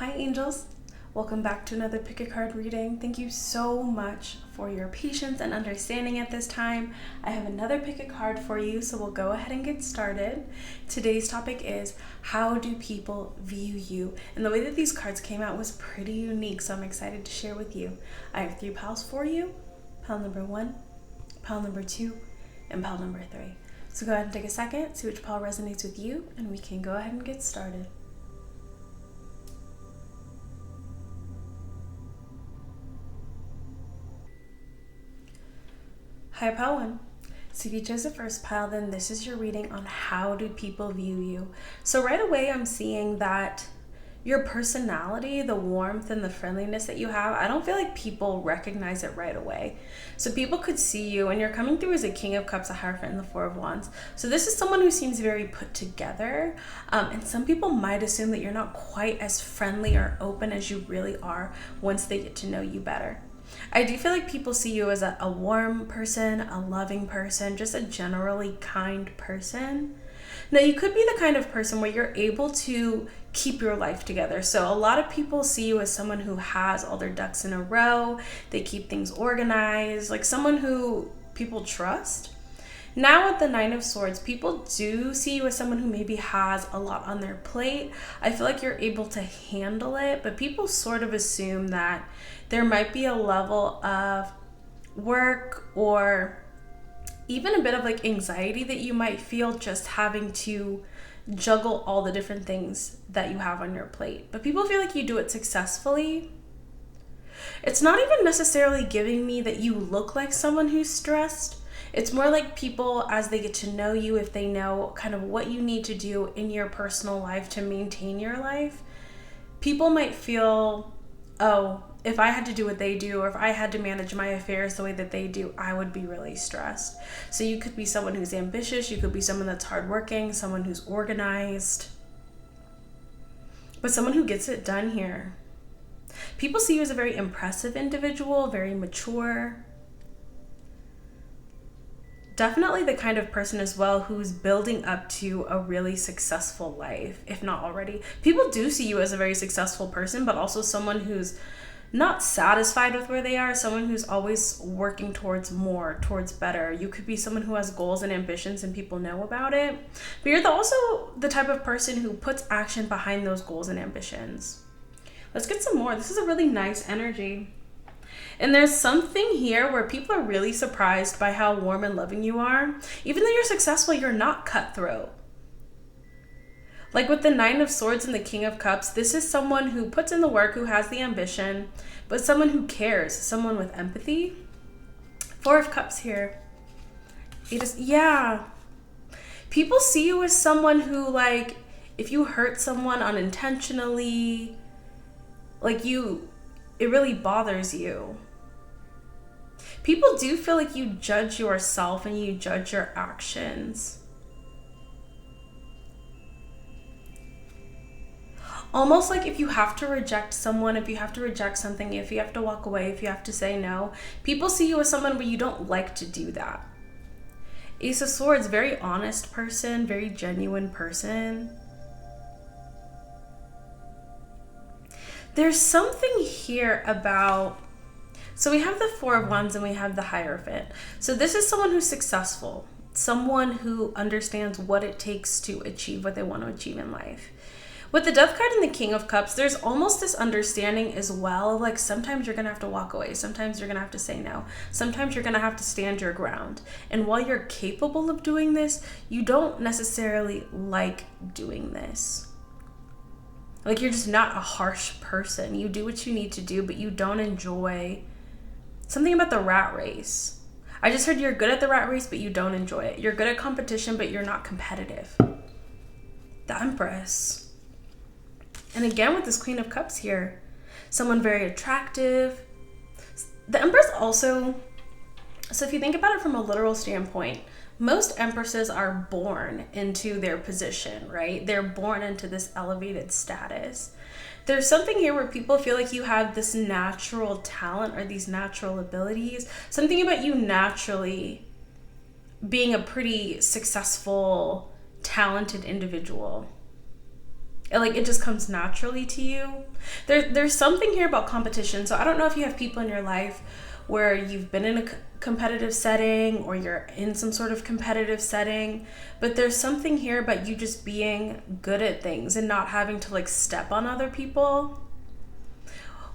Hi angels, welcome back to another pick a card reading. Thank you so much for your patience and understanding at this time. I have another pick a card for you, so we'll go ahead and get started. Today's topic is how do people view you? And the way that these cards came out was pretty unique, so I'm excited to share with you. I have 3 piles for you. Pile number 1, pile number 2, and pile number 3. So go ahead and take a second, see which pile resonates with you, and we can go ahead and get started. Hi, pile 1. So if you chose the first pile, then this is your reading on how do people view you. So right away, I'm seeing that your personality, the warmth and the friendliness that you have, I don't feel like people recognize it right away. So people could see you, and you're coming through as a King of Cups, a Hierophant, and the Four of Wands. So this is someone who seems very put together, and some people might assume that you're not quite as friendly or open as you really are once they get to know you better. I do feel like people see you as a warm person, a loving person, just a generally kind person. Now, you could be the kind of person where you're able to keep your life together. So a lot of people see you as someone who has all their ducks in a row. They keep things organized, like someone who people trust. Now with the Nine of Swords, people do see you as someone who maybe has a lot on their plate. I feel like you're able to handle it, but people sort of assume that there might be a level of work or even a bit of like anxiety that you might feel just having to juggle all the different things that you have on your plate. But people feel like you do it successfully. It's not even necessarily giving me that you look like someone who's stressed. It's more like people, as they get to know you, if they know kind of what you need to do in your personal life to maintain your life, people might feel, oh, if I had to do what they do, or if I had to manage my affairs the way that they do, I would be really stressed. So you could be someone who's ambitious, you could be someone that's hardworking, someone who's organized, but someone who gets it done here. People see you as a very impressive individual, very mature. Definitely the kind of person as well who's building up to a really successful life, if not already. People do see you as a very successful person, but also someone who's not satisfied with where they are, someone who's always working towards more, towards better. You could be someone who has goals and ambitions and people know about it, but you're also the type of person who puts action behind those goals and ambitions. Let's get some more. This is a really nice energy. And there's something here where people are really surprised by how warm and loving you are. Even though you're successful, you're not cutthroat. Like with the Nine of Swords and the King of Cups, this is someone who puts in the work, who has the ambition, but someone who cares, someone with empathy. Four of Cups here. People see you as someone who, like, if you hurt someone unintentionally, it really bothers you. People do feel like you judge yourself and you judge your actions. Almost like if you have to reject someone, if you have to reject something, if you have to walk away, if you have to say no, people see you as someone where you don't like to do that. Ace of Swords, very honest person, very genuine person. There's something here about, so we have the Four of Wands and we have the Hierophant. So this is someone who's successful, someone who understands what it takes to achieve what they want to achieve in life. With the Death card and the King of Cups, there's almost this understanding as well, like sometimes you're going to have to walk away, sometimes you're going to have to say no, sometimes you're going to have to stand your ground. And while you're capable of doing this, you don't necessarily like doing this. Like you're just not a harsh person. You do what you need to do, but you don't enjoy something about the rat race. I just heard you're good at the rat race, but you don't enjoy it. You're good at competition, but you're not competitive. The Empress. And again, with this Queen of Cups here, someone very attractive. The Empress also, so if you think about it from a literal standpoint, most empresses are born into their position, right? They're born into this elevated status. There's something here where people feel like you have this natural talent or these natural abilities, something about you naturally being a pretty successful, talented individual. It just comes naturally to you. There's something here about competition. So I don't know if you have people in your life where you've been in a competitive setting or you're in some sort of competitive setting, but there's something here about you just being good at things and not having to like step on other people.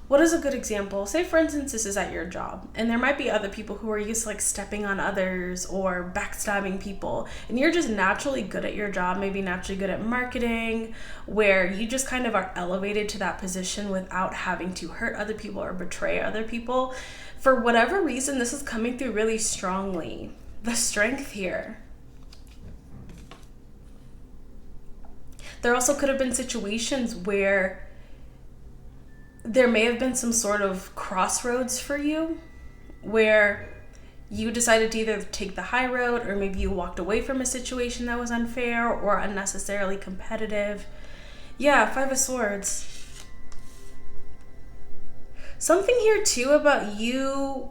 What is a good example? Say, for instance, this is at your job, and there might be other people who are used to like stepping on others or backstabbing people, and you're just naturally good at your job, maybe naturally good at marketing, where you just kind of are elevated to that position without having to hurt other people or betray other people. For whatever reason, this is coming through really strongly. The strength here. There also could have been situations where there may have been some sort of crossroads for you where you decided to either take the high road, or maybe you walked away from a situation that was unfair or unnecessarily competitive. Yeah, 5 of Swords. Something here too about you.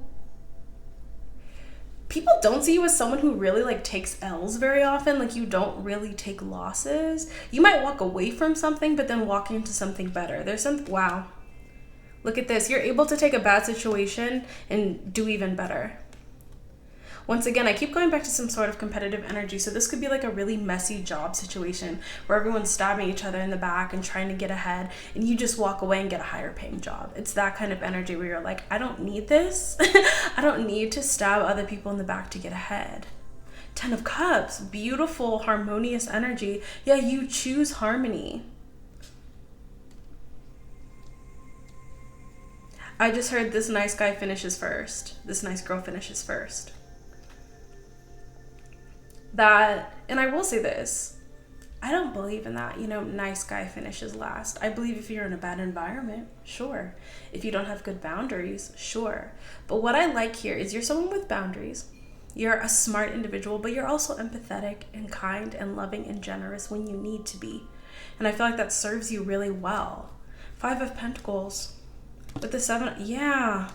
People don't see you as someone who really like takes L's very often. Like, you don't really take losses. You might walk away from something, but then walk into something better. There's some, wow. Look at this. You're able to take a bad situation and do even better. Once again, I keep going back to some sort of competitive energy. So this could be like a really messy job situation where everyone's stabbing each other in the back and trying to get ahead, and you just walk away and get a higher paying job. It's that kind of energy where you're like, I don't need this. I don't need to stab other people in the back to get ahead. 10 of Cups, beautiful, harmonious energy. Yeah, you choose harmony. I just heard this nice guy finishes first. This nice girl finishes first. That, and I will say this, I don't believe in that, nice guy finishes last. I believe if you're in a bad environment, sure. If you don't have good boundaries, sure. But what I like here is you're someone with boundaries. You're a smart individual, but you're also empathetic and kind and loving and generous when you need to be. And I feel like that serves you really well. 5 of Pentacles. With the 7, yeah.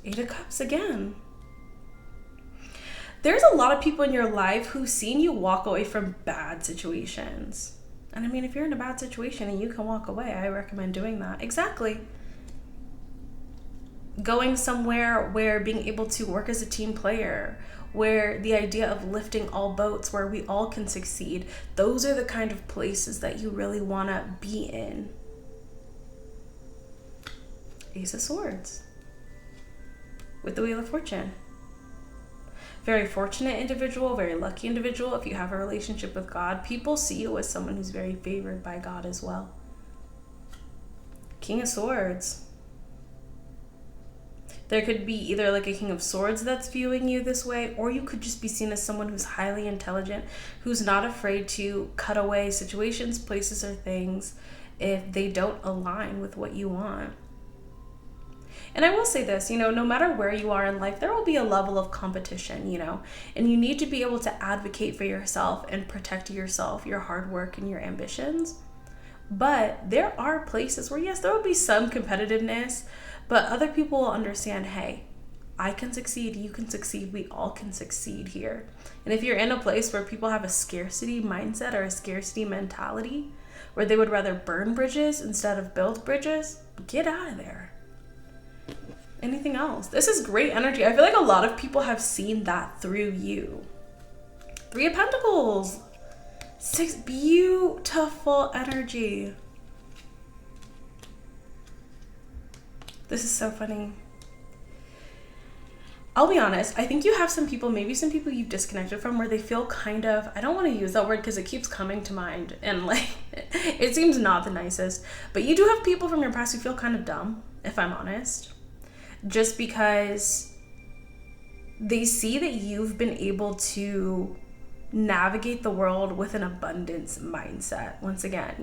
8 of Cups again. There's a lot of people in your life who've seen you walk away from bad situations. And I mean, if you're in a bad situation and you can walk away, I recommend doing that. Exactly. Going somewhere where being able to work as a team player, where the idea of lifting all boats, where we all can succeed, those are the kind of places that you really want to be in. Ace of Swords with the Wheel of Fortune. Very fortunate individual, very lucky individual. If you have a relationship with God, people see you as someone who's very favored by God as well. King of Swords. There could be either like a King of Swords that's viewing you this way, or you could just be seen as someone who's highly intelligent, who's not afraid to cut away situations, places, or things if they don't align with what you want. And I will say this, no matter where you are in life, there will be a level of competition, and you need to be able to advocate for yourself and protect yourself, your hard work, and your ambitions. But there are places where, yes, there will be some competitiveness, but other people will understand, hey, I can succeed, you can succeed, we all can succeed here. And if you're in a place where people have a scarcity mindset or a scarcity mentality, where they would rather burn bridges instead of build bridges, get out of there. Anything else? This is great energy. I feel like a lot of people have seen that through you. 3 of Pentacles. 6, beautiful energy. This is so funny. I'll be honest, I think you have some people, maybe some people you've disconnected from, where they feel kind of, I don't want to use that word because it keeps coming to mind and like, it seems not the nicest, but you do have people from your past who feel kind of dumb, if I'm honest. Just because they see that you've been able to navigate the world with an abundance mindset. Once again,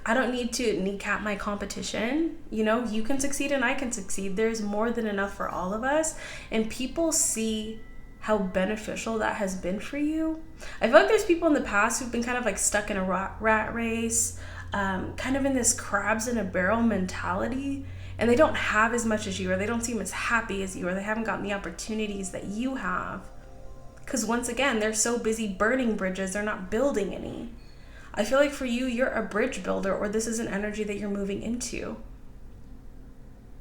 I don't need to kneecap my competition. You can succeed and I can succeed. There's more than enough for all of us. And people see how beneficial that has been for you. I feel like there's people in the past who've been kind of like stuck in a rat race, kind of in this crabs in a barrel mentality. And they don't have as much as you, or they don't seem as happy as you, or they haven't gotten the opportunities that you have. Because once again, they're so busy burning bridges, they're not building any. I feel like for you, you're a bridge builder, or this is an energy that you're moving into.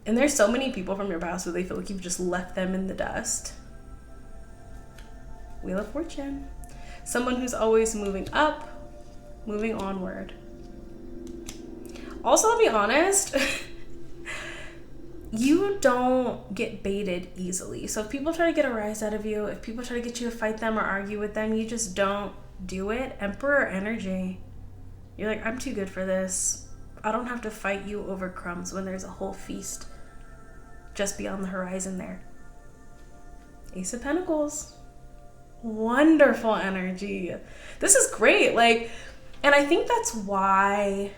And there's so many people from your past who they feel like you've just left them in the dust. Wheel of Fortune. Someone who's always moving up, moving onward. Also, I'll be honest, you don't get baited easily. So if people try to get a rise out of you, if people try to get you to fight them or argue with them, you just don't do it. Emperor energy. You're like, I'm too good for this. I don't have to fight you over crumbs when there's a whole feast just beyond the horizon there. Ace of Pentacles. Wonderful energy. This is great. Like, and I think that's why,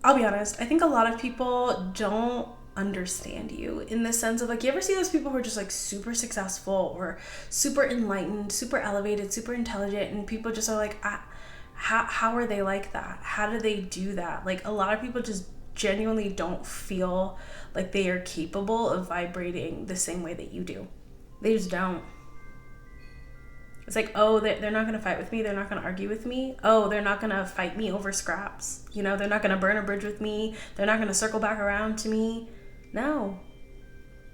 I'll be honest, I think a lot of people don't understand you in the sense of like, you ever see those people who are just like super successful or super enlightened, super elevated, super intelligent, and people just are like, how are they like that? How do they do that? Like, a lot of people just genuinely don't feel like they are capable of vibrating the same way that you do. They just don't. It's like, oh, they're not going to fight with me. They're not going to argue with me. Oh, they're not going to fight me over scraps. You know, they're not going to burn a bridge with me. They're not going to circle back around to me. No.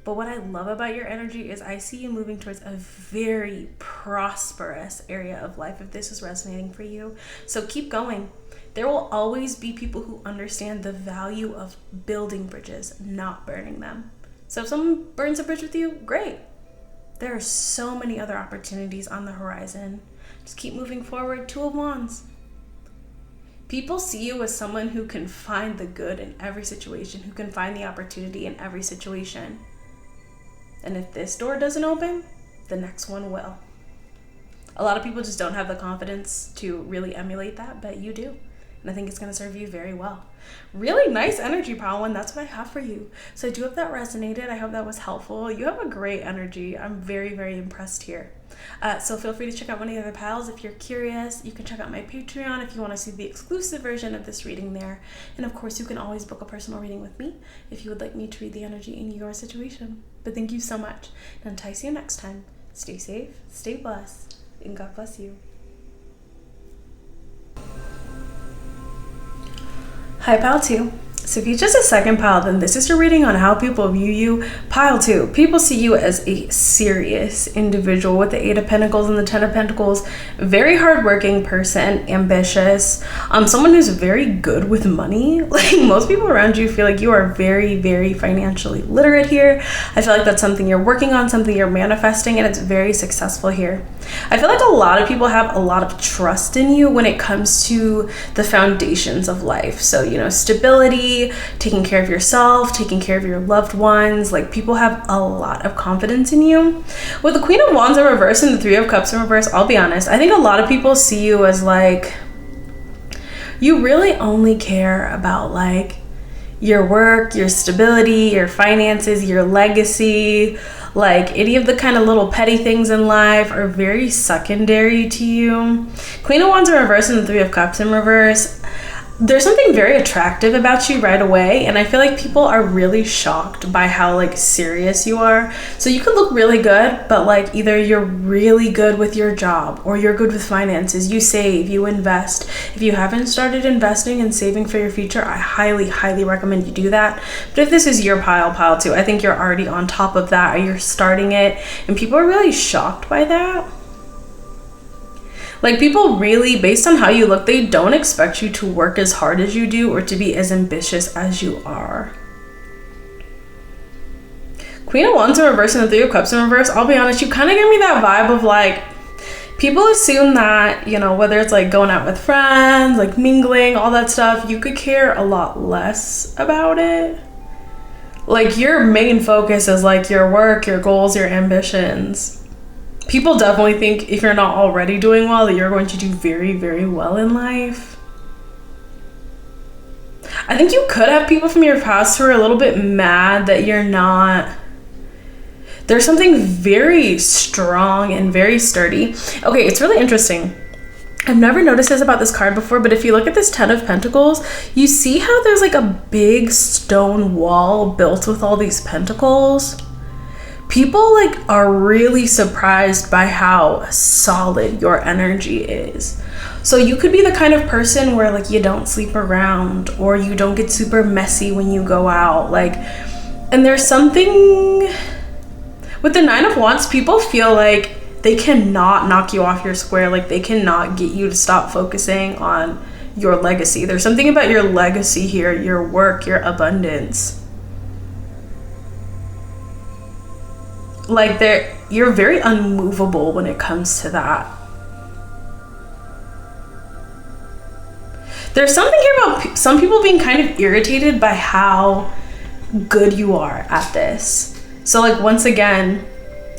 But what I love about your energy is I see you moving towards a very prosperous area of life if this is resonating for you. So keep going. There will always be people who understand the value of building bridges, not burning them. So if someone burns a bridge with you, great. There are so many other opportunities on the horizon. Just keep moving forward. Two of Wands. People see you as someone who can find the good in every situation, who can find the opportunity in every situation. And if this door doesn't open, the next one will. A lot of people just don't have the confidence to really emulate that, but you do. And I think it's going to serve you very well. Really nice energy, Pile One. That's what I have for you. So I do hope that resonated. I hope that was helpful. You have a great energy. I'm very, very impressed here. So feel free to check out one of the other piles if you're curious. You can check out my Patreon if you want to see the exclusive version of this reading there. And of course, you can always book a personal reading with me if you would like me to read the energy in your situation. But thank you so much. And until I see you next time, stay safe, stay blessed, and God bless you. Hi, Pile 2. So if you just a second pile, then this is your reading on how people view you. Pile 2, people see you as a serious individual with the 8 of Pentacles and the 10 of Pentacles. Very hardworking person, ambitious, someone who's very good with money. Like, most people around you feel like you are very, very financially literate here. I feel like that's something you're working on, something you're manifesting, and it's very successful here. I feel like a lot of people have a lot of trust in you when it comes to the foundations of life. So, you know, stability, taking care of yourself, taking care of your loved ones. Like, people have a lot of confidence in you. With the Queen of Wands in reverse and the Three of Cups in reverse, I'll be honest, I think a lot of people see you as like, you really only care about like your work, your stability, your finances, your legacy. Like, any of the kind of little petty things in life are very secondary to you. Queen of Wands in reverse and the Three of Cups in reverse. There's something very attractive about you right away, and I feel like people are really shocked by how like serious you are. So you could look really good, but like either you're really good with your job or you're good with finances. You save, you invest. If you haven't started investing and saving for your future, I highly, highly recommend you do that. But if this is your pile 2, I think you're already on top of that, or you're starting it, and people are really shocked by that. Like, people really, based on how you look, they don't expect you to work as hard as you do or to be as ambitious as you are. Queen of Wands in reverse and the Three of Cups in reverse, I'll be honest, you kind of give me that vibe of like, people assume that, you know, whether it's like going out with friends, like mingling, all that stuff, you could care a lot less about it. Like, your main focus is like your work, your goals, your ambitions. People definitely think if you're not already doing well, that you're going to do very, very well in life. I think you could have people from your past who are a little bit mad that you're not. There's something very strong and very sturdy. Okay, it's really interesting. I've never noticed this about this card before, but if you look at this 10 of Pentacles, you see how there's like a big stone wall built with all these pentacles. people like are really surprised by how solid your energy is. So you could be the kind of person where like you don't sleep around, or you don't get super messy when you go out, like, and there's something with the 9 of Wands, people feel like they cannot knock you off your square, like they cannot get you to stop focusing on your legacy. There's something about your legacy here, your work, your abundance. Like you're very unmovable when it comes to that. There's something here about some people being kind of irritated by how good you are at this. So like, once again,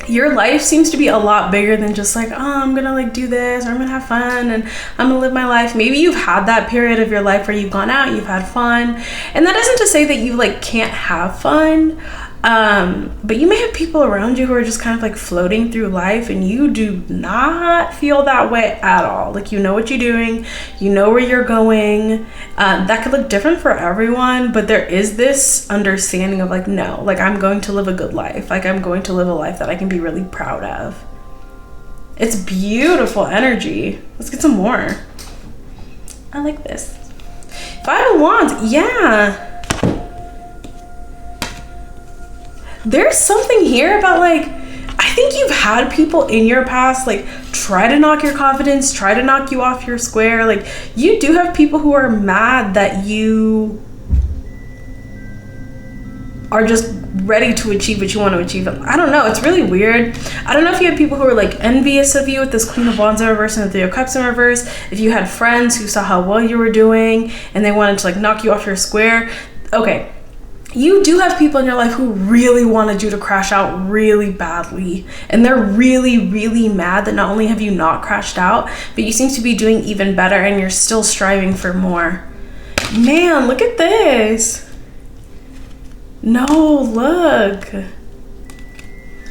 your life seems to be a lot bigger than just like, oh, I'm gonna like do this, or I'm gonna have fun and I'm gonna live my life. Maybe you've had that period of your life where you've gone out, you've had fun, and that isn't to say that you like can't have fun, but you may have people around you who are just kind of like floating through life, and you do not feel that way at all. Like, you know what you're doing, you know where you're going. That could look different for everyone, but there is this understanding of like, no, like I'm going to live a good life, like I'm going to live a life that I can be really proud of. It's beautiful energy. Let's get some more. I like this. 5 of Wands, yeah. There's something here about like, I think you've had people in your past like try to knock your confidence, try to knock you off your square. Like, you do have people who are mad that you are just ready to achieve what you want to achieve. I don't know, it's really weird. I don't know if you had people who were like envious of you with this Queen of Wands in reverse and the 3 of Cups in reverse. If you had friends who saw how well you were doing and they wanted to like knock you off your square. Okay, you do have people in your life who really wanted you to crash out really badly, and they're really, really mad that not only have you not crashed out, but you seem to be doing even better and you're still striving for more. Man, look at this. No, look.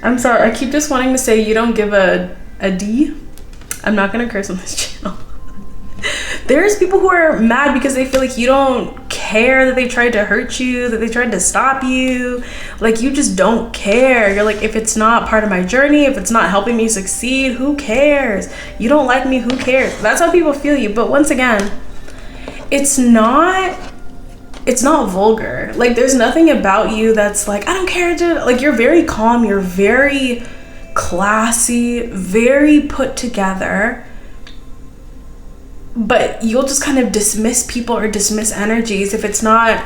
I'm sorry, I keep just wanting to say you don't give a D. I'm not gonna curse on this channel. There's people who are mad because they feel like you don't care, that they tried to hurt you, that they tried to stop you. Like, you just don't care. You're like, if it's not part of my journey, if it's not helping me succeed, who cares? You don't like me, who cares? That's how people feel you. But once again, it's not vulgar. Like, there's nothing about you that's like, I don't care. Like, you're very calm, you're very classy, very put together. But you'll just kind of dismiss people or dismiss energies if it's not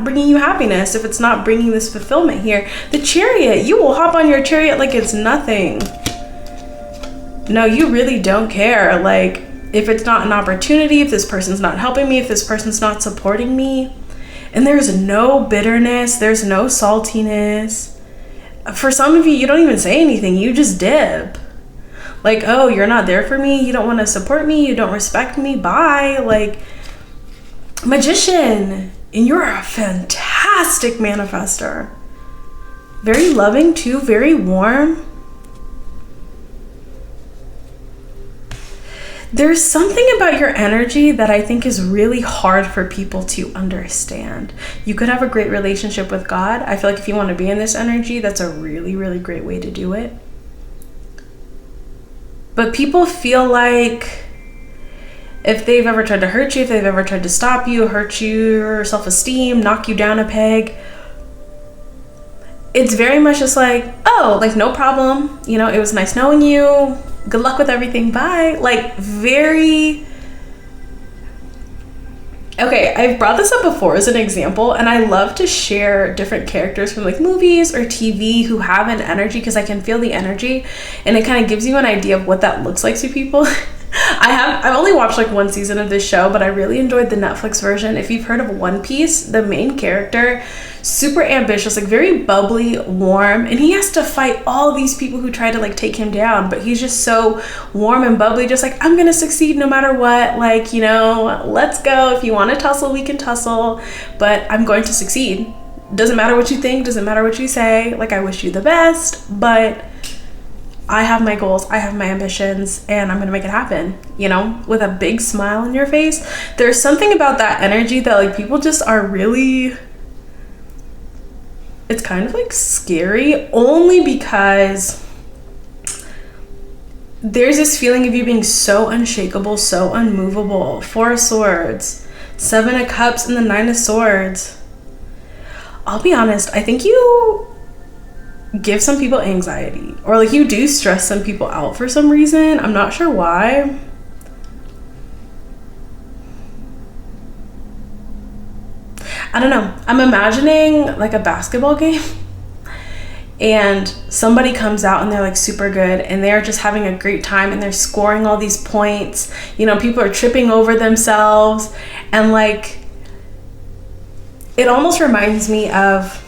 bringing you happiness, if it's not bringing this fulfillment here. The Chariot, you will hop on your chariot like it's nothing. No, you really don't care. Like, if it's not an opportunity, if this person's not helping me, if this person's not supporting me. And there's no bitterness, there's no saltiness. For some of you, you don't even say anything, you just dip. Like, oh, you're not there for me, you don't want to support me, you don't respect me, bye. Like, Magician, and you're a fantastic manifester. Very loving too, very warm. There's something about your energy that I think is really hard for people to understand. You could have a great relationship with God. I feel like if you want to be in this energy, that's a really, really great way to do it. But people feel like if they've ever tried to hurt you, if they've ever tried to stop you, hurt your self-esteem, knock you down a peg, it's very much just like, oh, like, no problem. You know, it was nice knowing you. Good luck with everything. Bye. Like, very... Okay, I've brought this up before as an example, and I love to share different characters from like movies or TV who have an energy, because I can feel the energy and it kind of gives you an idea of what that looks like to people. I've only watched like one season of this show, but I really enjoyed the Netflix version. If you've heard of One Piece, the main character, super ambitious, like very bubbly, warm, and he has to fight all these people who try to like take him down, but he's just so warm and bubbly, just like, I'm gonna succeed no matter what, like, you know, let's go. If you want to tussle, we can tussle, but I'm going to succeed. Doesn't matter what you think, doesn't matter what you say, like, I wish you the best, but I have my goals, I have my ambitions, and I'm gonna make it happen, you know, with a big smile on your face. There's something about that energy that like people just are really it's kind of like scary, only because there's this feeling of you being so unshakable, so unmovable. 4 of Swords, 7 of Cups, and the 9 of Swords. I'll be honest, I think you give some people anxiety, or like you do stress some people out for some reason. I'm not sure why. I don't know. I'm imagining like a basketball game and somebody comes out and they're like super good and they're just having a great time and they're scoring all these points. You know, people are tripping over themselves, and like it almost reminds me of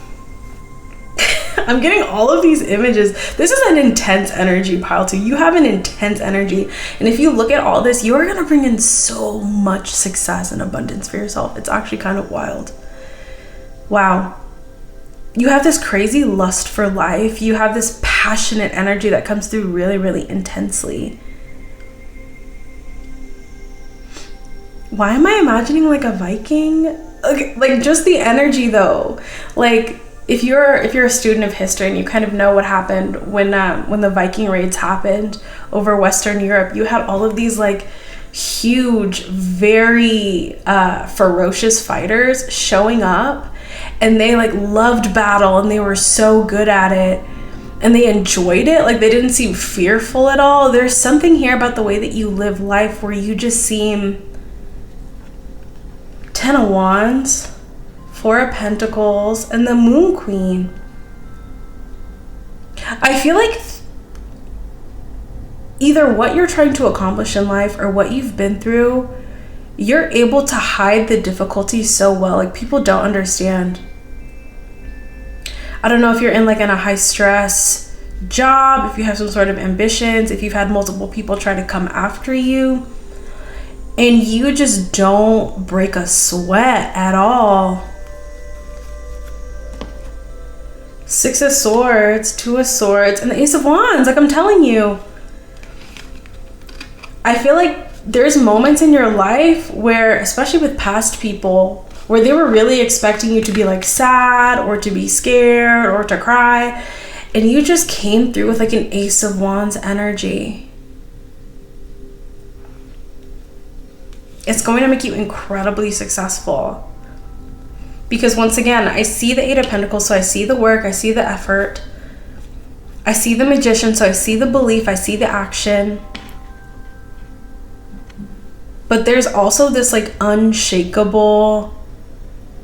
I'm getting all of these images. This is an intense energy pile too. You have an intense energy. And if you look at all this, you are going to bring in so much success and abundance for yourself. It's actually kind of wild. Wow. You have this crazy lust for life. You have this passionate energy that comes through really, really intensely. Why am I imagining like a Viking? Okay, like just the energy though. Like if you're a student of history and you kind of know what happened when the Viking raids happened over Western Europe, you had all of these like huge, very ferocious fighters showing up, and they like loved battle and they were so good at it and they enjoyed it. Like they didn't seem fearful at all. There's something here about the way that you live life where you just seem 10 of Wands, 4 of Pentacles, and the Moon Queen. I feel like either what you're trying to accomplish in life or what you've been through, you're able to hide the difficulty so well. Like people don't understand. I don't know if you're in a high stress job, if you have some sort of ambitions, if you've had multiple people try to come after you, and you just don't break a sweat at all. 6 of Swords, 2 of Swords, and the Ace of Wands. Like I'm telling you, I feel like there's moments in your life where, especially with past people, where they were really expecting you to be like sad or to be scared or to cry, and you just came through with like an Ace of Wands energy. It's going to make you incredibly successful. Because once again, I see the 8 of Pentacles, so I see the work, I see the effort. I see the Magician, so I see the belief, I see the action. But there's also this like unshakable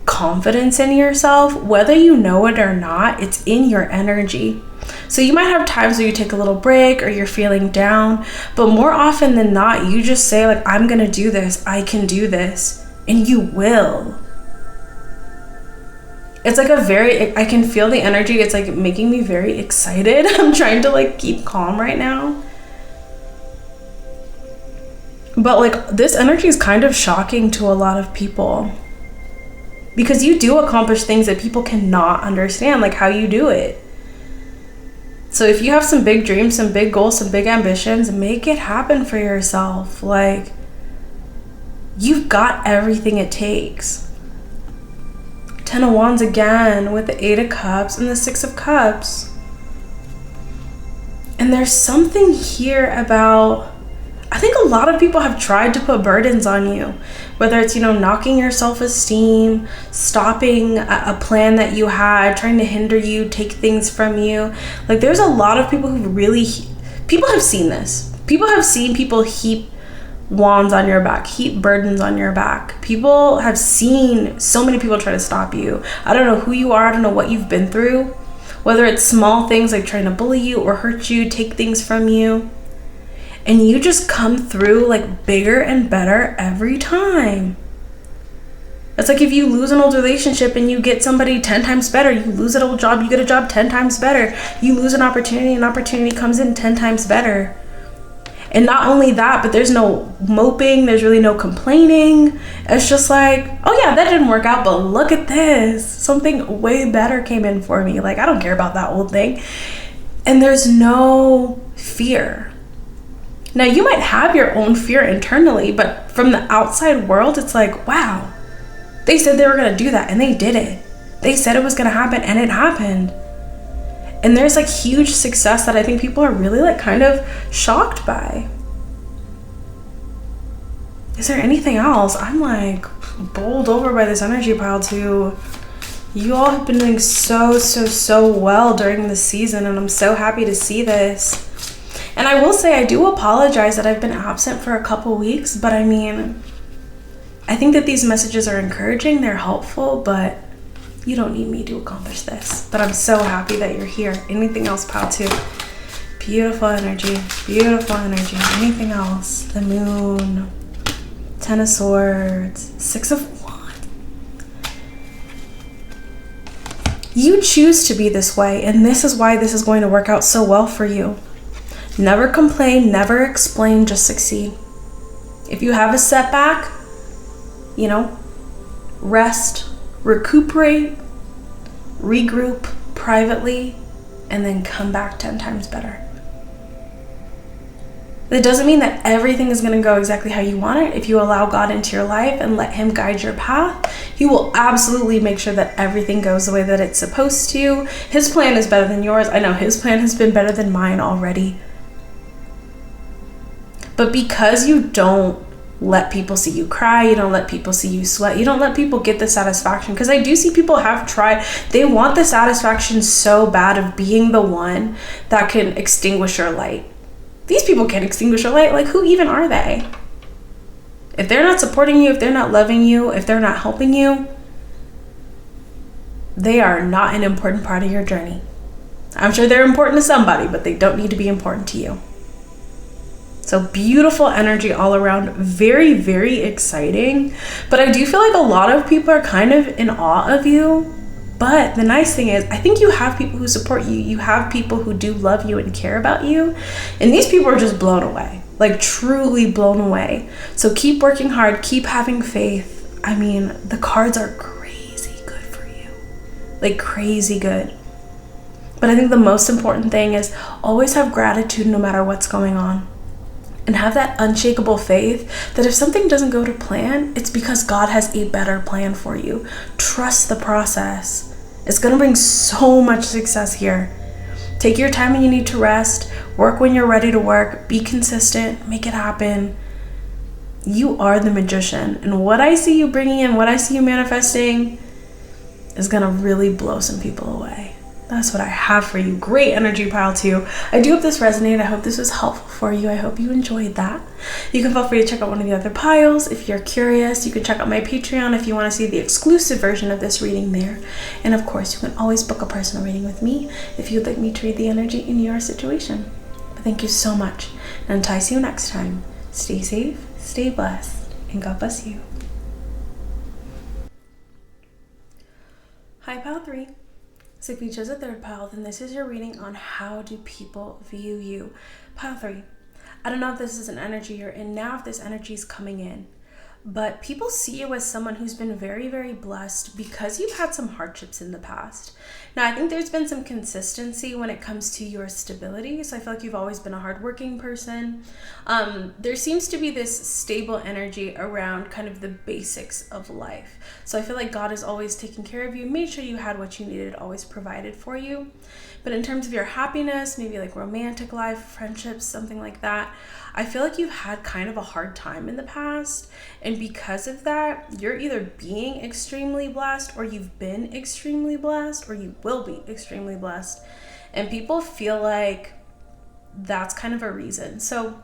confidence in yourself. Whether you know it or not, it's in your energy. So you might have times where you take a little break or you're feeling down, but more often than not, you just say like, I'm gonna do this, I can do this, and you will. It's like I can feel the energy. It's like making me very excited. I'm trying to like keep calm right now. But like this energy is kind of shocking to a lot of people, because you do accomplish things that people cannot understand, like how you do it. So if you have some big dreams, some big goals, some big ambitions, make it happen for yourself. Like you've got everything it takes. 10 of Wands again with the 8 of Cups and the 6 of Cups. And there's something here about, I think a lot of people have tried to put burdens on you, whether it's, knocking your self-esteem, stopping a plan that you had, trying to hinder you, take things from you. Like there's a lot of people who really, people have seen this. People have seen people heap wands on your back, heap burdens on your back. People have seen so many people try to stop you. I don't know who you are. I don't know what you've been through, whether it's small things like trying to bully you or hurt you, take things from you. And you just come through like bigger and better every time. It's like if you lose an old relationship and you get somebody 10 times better, you lose an old job, you get a job 10 times better. You lose an opportunity comes in 10 times better. And not only that, but there's no moping, there's really no complaining. It's just like, oh yeah, that didn't work out, but look at this. Something way better came in for me. Like, I don't care about that old thing. And there's no fear. Now, you might have your own fear internally, but from the outside world, it's like, wow, they said they were gonna do that and they did it. They said it was going to happen, and it happened. And there's like huge success that I think people are really like kind of shocked by. Is there anything else? I'm like bowled over by this energy pile too. You all have been doing so well during this season, and I'm so happy to see this. And I will say, I do apologize that I've been absent for a couple weeks, but I mean, I think that these messages are encouraging, they're helpful, but you don't need me to accomplish this. But I'm so happy that you're here. Anything else, pile two? Beautiful energy, beautiful energy. Anything else? The moon, 10 of swords, 6 of wands. You choose to be this way, and this is why this is going to work out so well for you. Never complain, never explain, just succeed. If you have a setback, you know, rest, recuperate, regroup privately, and then come back 10 times better. That doesn't mean that everything is going to go exactly how you want it. If you allow God into your life and let him guide your path, he will absolutely make sure that everything goes the way that it's supposed to. His plan is better than yours. I know his plan has been better than mine already. But because you don't let people see you cry, you don't let people see you sweat, you don't let people get the satisfaction, because I do see people have tried, they want the satisfaction so bad of being the one that can extinguish your light. These people can't extinguish your light. Like, who even are they? If they're not supporting you, if they're not loving you, if they're not helping you, they are not an important part of your journey. I'm sure they're important to somebody, but they don't need to be important to you. So beautiful energy all around, very, very exciting. But I do feel like a lot of people are kind of in awe of you. But the nice thing is, I think you have people who support you. You have people who do love you and care about you. And these people are just blown away, like truly blown away. So keep working hard, keep having faith. I mean, the cards are crazy good for you, like crazy good. But I think the most important thing is always have gratitude no matter what's going on. And have that unshakable faith that if something doesn't go to plan, it's because God has a better plan for you. Trust the process. It's going to bring so much success here. Take your time when you need to rest. Work when you're ready to work. Be consistent. Make it happen. You are the magician. And what I see you bringing in, what I see you manifesting is going to really blow some people away. That's what I have for you. Great energy pile too. I do hope this resonated. I hope this was helpful for you. I hope you enjoyed that. You can feel free to check out one of the other piles if you're curious. You can check out my Patreon if you want to see the exclusive version of this reading there. And of course, you can always book a personal reading with me if you'd like me to read the energy in your situation. But thank you so much. And until I see you next time, stay safe, stay blessed, and God bless you. Hi, pile 3. So if you chose a third pile, then this is your reading on how do people view you. Pile 3. I don't know if this is an energy you're in now, if this energy is coming in, but people see you as someone who's been very, very blessed because you've had some hardships in the past. Now, I think there's been some consistency when it comes to your stability. So I feel like you've always been a hardworking person. There seems to be this stable energy around kind of the basics of life. So I feel like God is always taking care of you, made sure you had what you needed, always provided for you. But in terms of your happiness, maybe like romantic life, friendships, something like that, I feel like you've had kind of a hard time in the past. And because of that, you're either being extremely blessed, or you've been extremely blessed, or you will be extremely blessed. And people feel like that's kind of a reason. So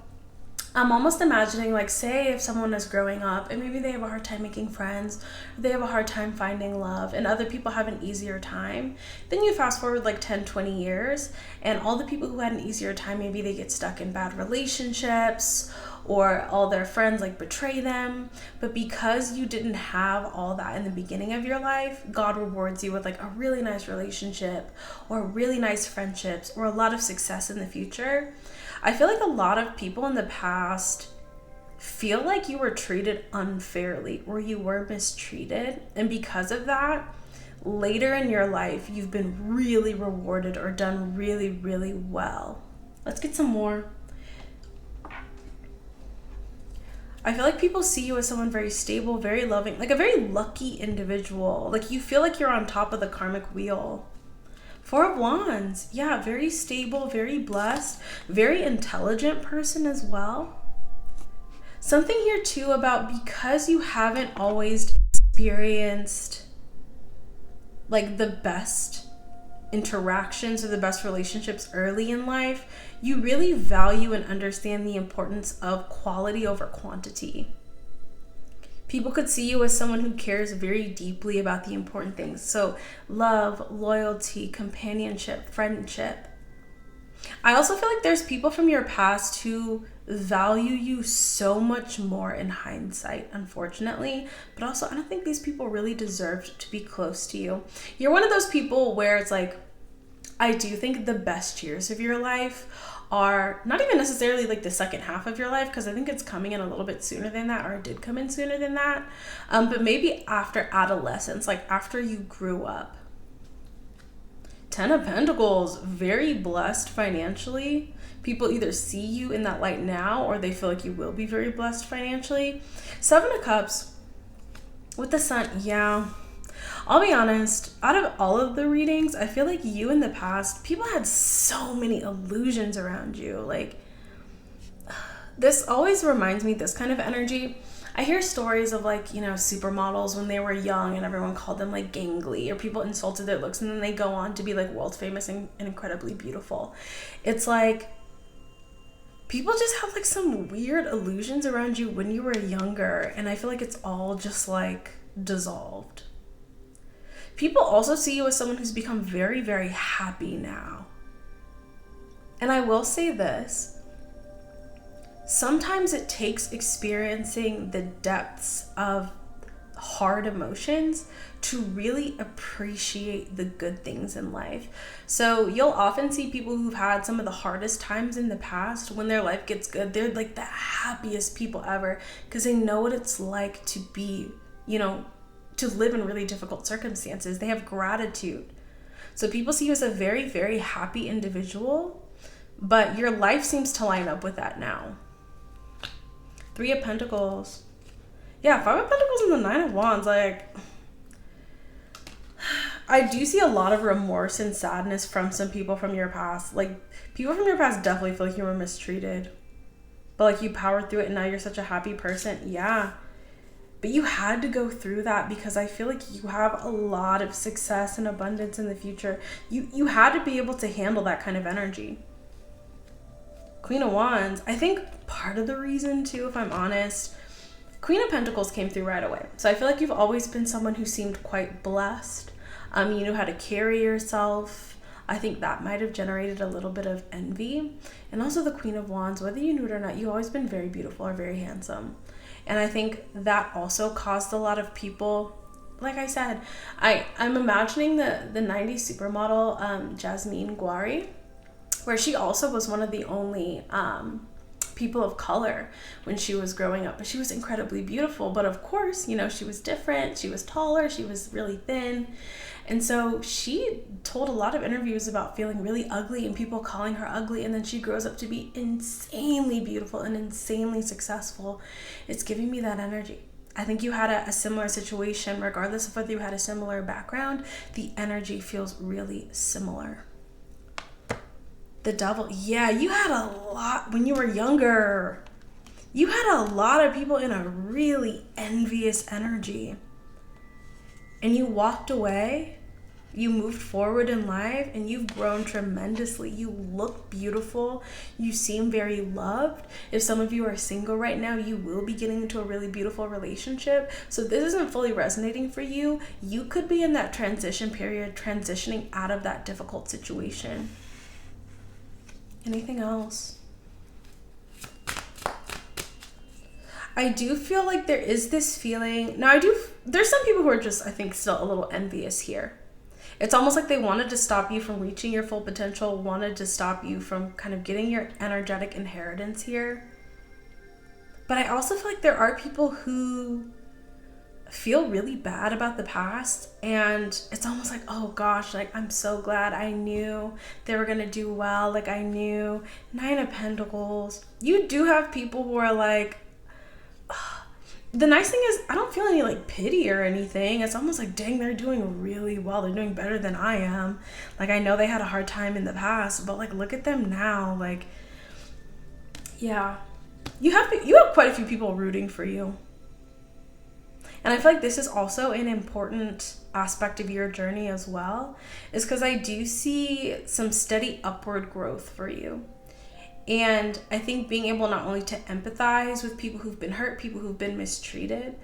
I'm almost imagining, like, say if someone is growing up and maybe they have a hard time making friends, or they have a hard time finding love, and other people have an easier time. Then you fast forward like 10, 20 years, and all the people who had an easier time, maybe they get stuck in bad relationships, or all their friends like betray them. But because you didn't have all that in the beginning of your life, God rewards you with like a really nice relationship, or really nice friendships, or a lot of success in the future. I feel like a lot of people in the past feel like you were treated unfairly, or you were mistreated. And because of that, later in your life, you've been really rewarded or done really, really well. Let's get some more. I feel like people see you as someone very stable, very loving, like a very lucky individual. Like you feel like you're on top of the karmic wheel. Four of Wands. Yeah, very stable, very blessed, very intelligent person as well. Something here too about because you haven't always experienced like the best interactions or the best relationships early in life, you really value and understand the importance of quality over quantity. People could see you as someone who cares very deeply about the important things. So love, loyalty, companionship, friendship. I also feel like there's people from your past who value you so much more in hindsight, unfortunately. But also, I don't think these people really deserved to be close to you. You're one of those people where it's like, I do think the best years of your life are not even necessarily like the second half of your life, because I think it's coming in a little bit sooner than that, or it did come in sooner than that. But maybe after adolescence, like after you grew up. 10 of Pentacles, very blessed financially. People either see you in that light now, or they feel like you will be very blessed financially. 7 of Cups with the Sun. Yeah, I'll be honest, out of all of the readings, I feel like you in the past, people had so many illusions around you. Like, this always reminds me, this kind of energy. I hear stories of like, you know, supermodels when they were young and everyone called them like gangly, or people insulted their looks, and then they go on to be like world famous and incredibly beautiful. It's like, people just have like some weird illusions around you when you were younger, and I feel like it's all just like dissolved. People also see you as someone who's become very, very happy now. And I will say this, sometimes it takes experiencing the depths of hard emotions to really appreciate the good things in life. So you'll often see people who've had some of the hardest times in the past, when their life gets good, they're like the happiest people ever, because they know what it's like to be, you know, to live in really difficult circumstances. They have gratitude. So people see you as a very, very happy individual, but your life seems to line up with that now. 3 of Pentacles. Yeah, 5 of Pentacles and the 9 of Wands. Like, I do see a lot of remorse and sadness from some people from your past. Like, people from your past definitely feel like you were mistreated, but like you powered through it and now you're such a happy person. Yeah. But you had to go through that, because I feel like you have a lot of success and abundance in the future. You had to be able to handle that kind of energy. Queen of Wands. I think part of the reason too, if I'm honest, Queen of Pentacles came through right away. So I feel like you've always been someone who seemed quite blessed. You knew how to carry yourself. I think that might have generated a little bit of envy. And also the Queen of Wands, whether you knew it or not, you've always been very beautiful or very handsome. And I think that also caused a lot of people, like I said, I'm imagining the 90s supermodel Jasmine Guari, where she also was one of the only people of color when she was growing up. But she was incredibly beautiful. But of course, you know, she was different. She was taller. She was really thin. And so she told a lot of interviews about feeling really ugly and people calling her ugly. And then she grows up to be insanely beautiful and insanely successful. It's giving me that energy. I think you had a similar situation, regardless of whether you had a similar background. The energy feels really similar. The Devil. Yeah, you had a lot when you were younger. You had a lot of people in a really envious energy. And you walked away. You moved forward in life, and you've grown tremendously. You look beautiful. You seem very loved. If some of you are single right now, you will be getting into a really beautiful relationship. So this isn't fully resonating for you. You could be in that transition period, transitioning out of that difficult situation. Anything else? I do feel like there is this feeling. Now, there's some people who are just, I think, still a little envious here. It's almost like they wanted to stop you from reaching your full potential, wanted to stop you from kind of getting your energetic inheritance here. But I also feel like there are people who feel really bad about the past, and it's almost like, oh gosh, like I'm so glad I knew they were gonna do well. Like I knew. 9 of Pentacles. You do have people who are like, the nice thing is I don't feel any like pity or anything. It's almost like, dang, they're doing really well. They're doing better than I am. Like, I know they had a hard time in the past, but like, look at them now. Like, yeah, you have quite a few people rooting for you. And I feel like this is also an important aspect of your journey as well, is because I do see some steady upward growth for you. And I think being able not only to empathize with people who've been hurt, people who've been mistreated,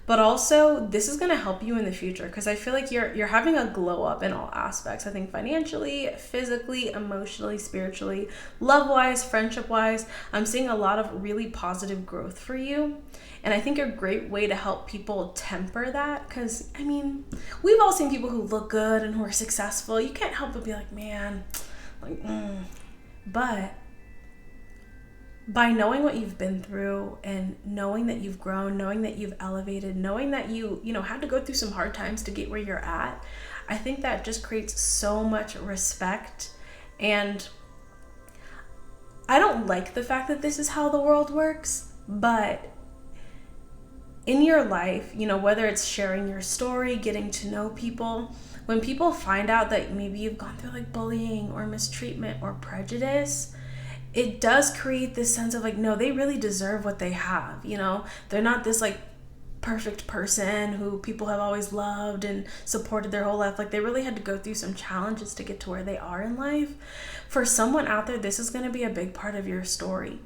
but also this is going to help you in the future, because I feel like you're having a glow up in all aspects. I think financially, physically, emotionally, spiritually, love-wise, friendship-wise, I'm seeing a lot of really positive growth for you. And I think a great way to help people temper that, because, I mean, we've all seen people who look good and who are successful. You can't help but be like, man, like, But by knowing what you've been through and knowing that you've grown, knowing that you've elevated, knowing that you had to go through some hard times to get where you're at, I think that just creates so much respect. And I don't like the fact that this is how the world works, but in your life, whether it's sharing your story, getting to know people, when people find out that maybe you've gone through like bullying or mistreatment or prejudice, it does create this sense of like, no, they really deserve what they have. They're not this like perfect person who people have always loved and supported their whole life. Like, they really had to go through some challenges to get to where they are in life. For someone out there, this is going to be a big part of your story.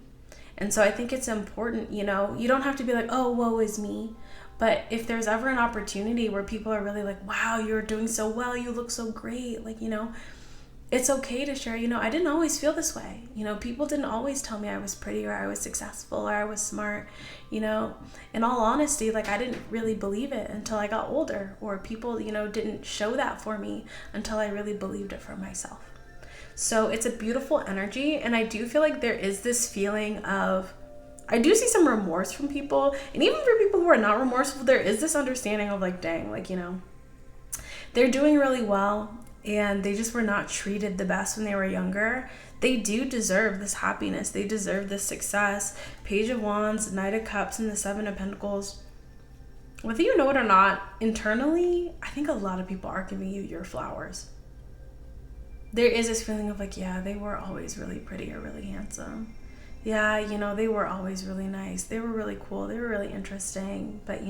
And so I think it's important, you don't have to be like, oh, woe is me. But if there's ever an opportunity where people are really like, wow, you're doing so well, you look so great, like, it's okay to share, I didn't always feel this way. People didn't always tell me I was pretty or I was successful or I was smart. In all honesty, like, I didn't really believe it until I got older, or people, didn't show that for me until I really believed it for myself. So it's a beautiful energy. And I do feel like there is this feeling of, I do see some remorse from people. And even for people who are not remorseful, there is this understanding of like, dang, like, they're doing really well, and they just were not treated the best when they were younger. They do deserve this happiness. They deserve this success. Page of Wands, Knight of Cups, and the Seven of Pentacles. Whether you know it or not, internally, I think a lot of people are giving you your flowers. There is this feeling of like, yeah, they were always really pretty or really handsome. Yeah, they were always really nice. They were really cool. They were really interesting. But,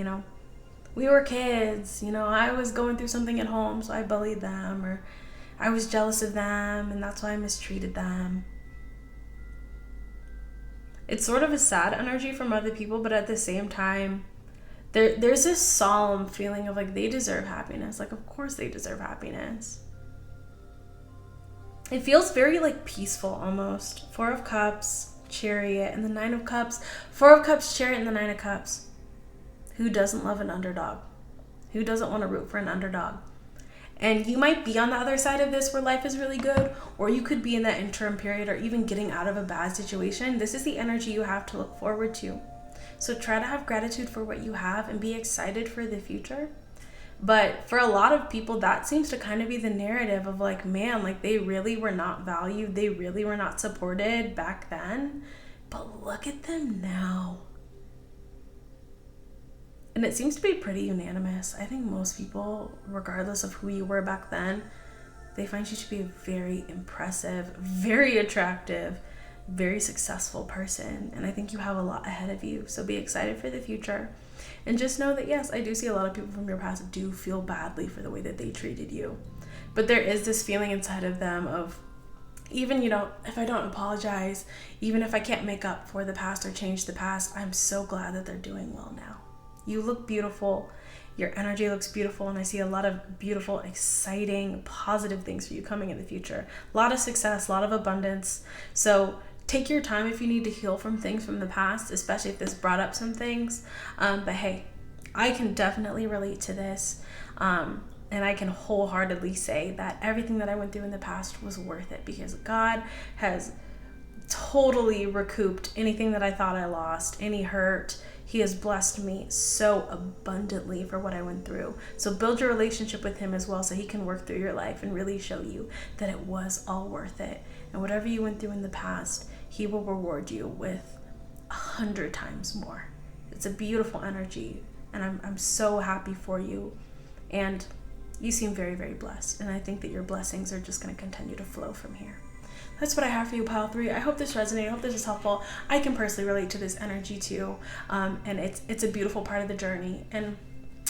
we were kids, I was going through something at home, so I bullied them, or I was jealous of them, and that's why I mistreated them. It's sort of a sad energy from other people, but at the same time, there's this solemn feeling of like, they deserve happiness. Like, of course they deserve happiness. It feels very like peaceful almost. Four of Cups, Chariot, and the Nine of Cups. Four of Cups, Chariot, and the Nine of Cups. Who doesn't love an underdog? Who doesn't want to root for an underdog? And you might be on the other side of this where life is really good, or you could be in that interim period or even getting out of a bad situation. This is the energy you have to look forward to. So try to have gratitude for what you have and be excited for the future. But for a lot of people, that seems to kind of be the narrative of like, man, like, they really were not valued. They really were not supported back then. But look at them now. And it seems to be pretty unanimous. I think most people, regardless of who you were back then, they find you to be a very impressive, very attractive, very successful person. And I think you have a lot ahead of you. So be excited for the future. And just know that, yes, I do see a lot of people from your past do feel badly for the way that they treated you. But there is this feeling inside of them of, even, if I don't apologize, even if I can't make up for the past or change the past, I'm so glad that they're doing well now. You look beautiful. Your energy looks beautiful. And I see a lot of beautiful, exciting, positive things for you coming in the future. A lot of success, a lot of abundance. So take your time if you need to heal from things from the past, especially if this brought up some things. But hey, I can definitely relate to this. And I can wholeheartedly say that everything that I went through in the past was worth it, because God has totally recouped anything that I thought I lost, any hurt. He has blessed me so abundantly for what I went through. So build your relationship with him as well, so he can work through your life and really show you that it was all worth it. And whatever you went through in the past, he will reward you with 100 times more. It's a beautiful energy, and I'm so happy for you. And you seem very, very blessed, and I think that your blessings are just going to continue to flow from here. That's what I have for you, pile 3. I hope this resonated. I hope this is helpful. I can personally relate to this energy too, and it's a beautiful part of the journey. And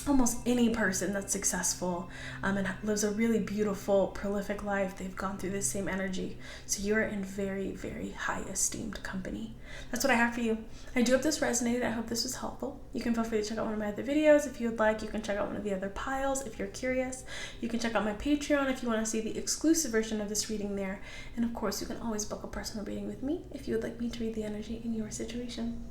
almost any person that's successful and lives a really beautiful, prolific life, they've gone through this same energy. So you're in very, very high esteemed company. That's what I have for you. I do hope this resonated. I hope this was helpful. You can feel free to check out one of my other videos if you would like. You can check out one of the other piles if you're curious. You can check out my Patreon if you want to see the exclusive version of this reading there. And of course, you can always book a personal reading with me if you would like me to read the energy in your situation.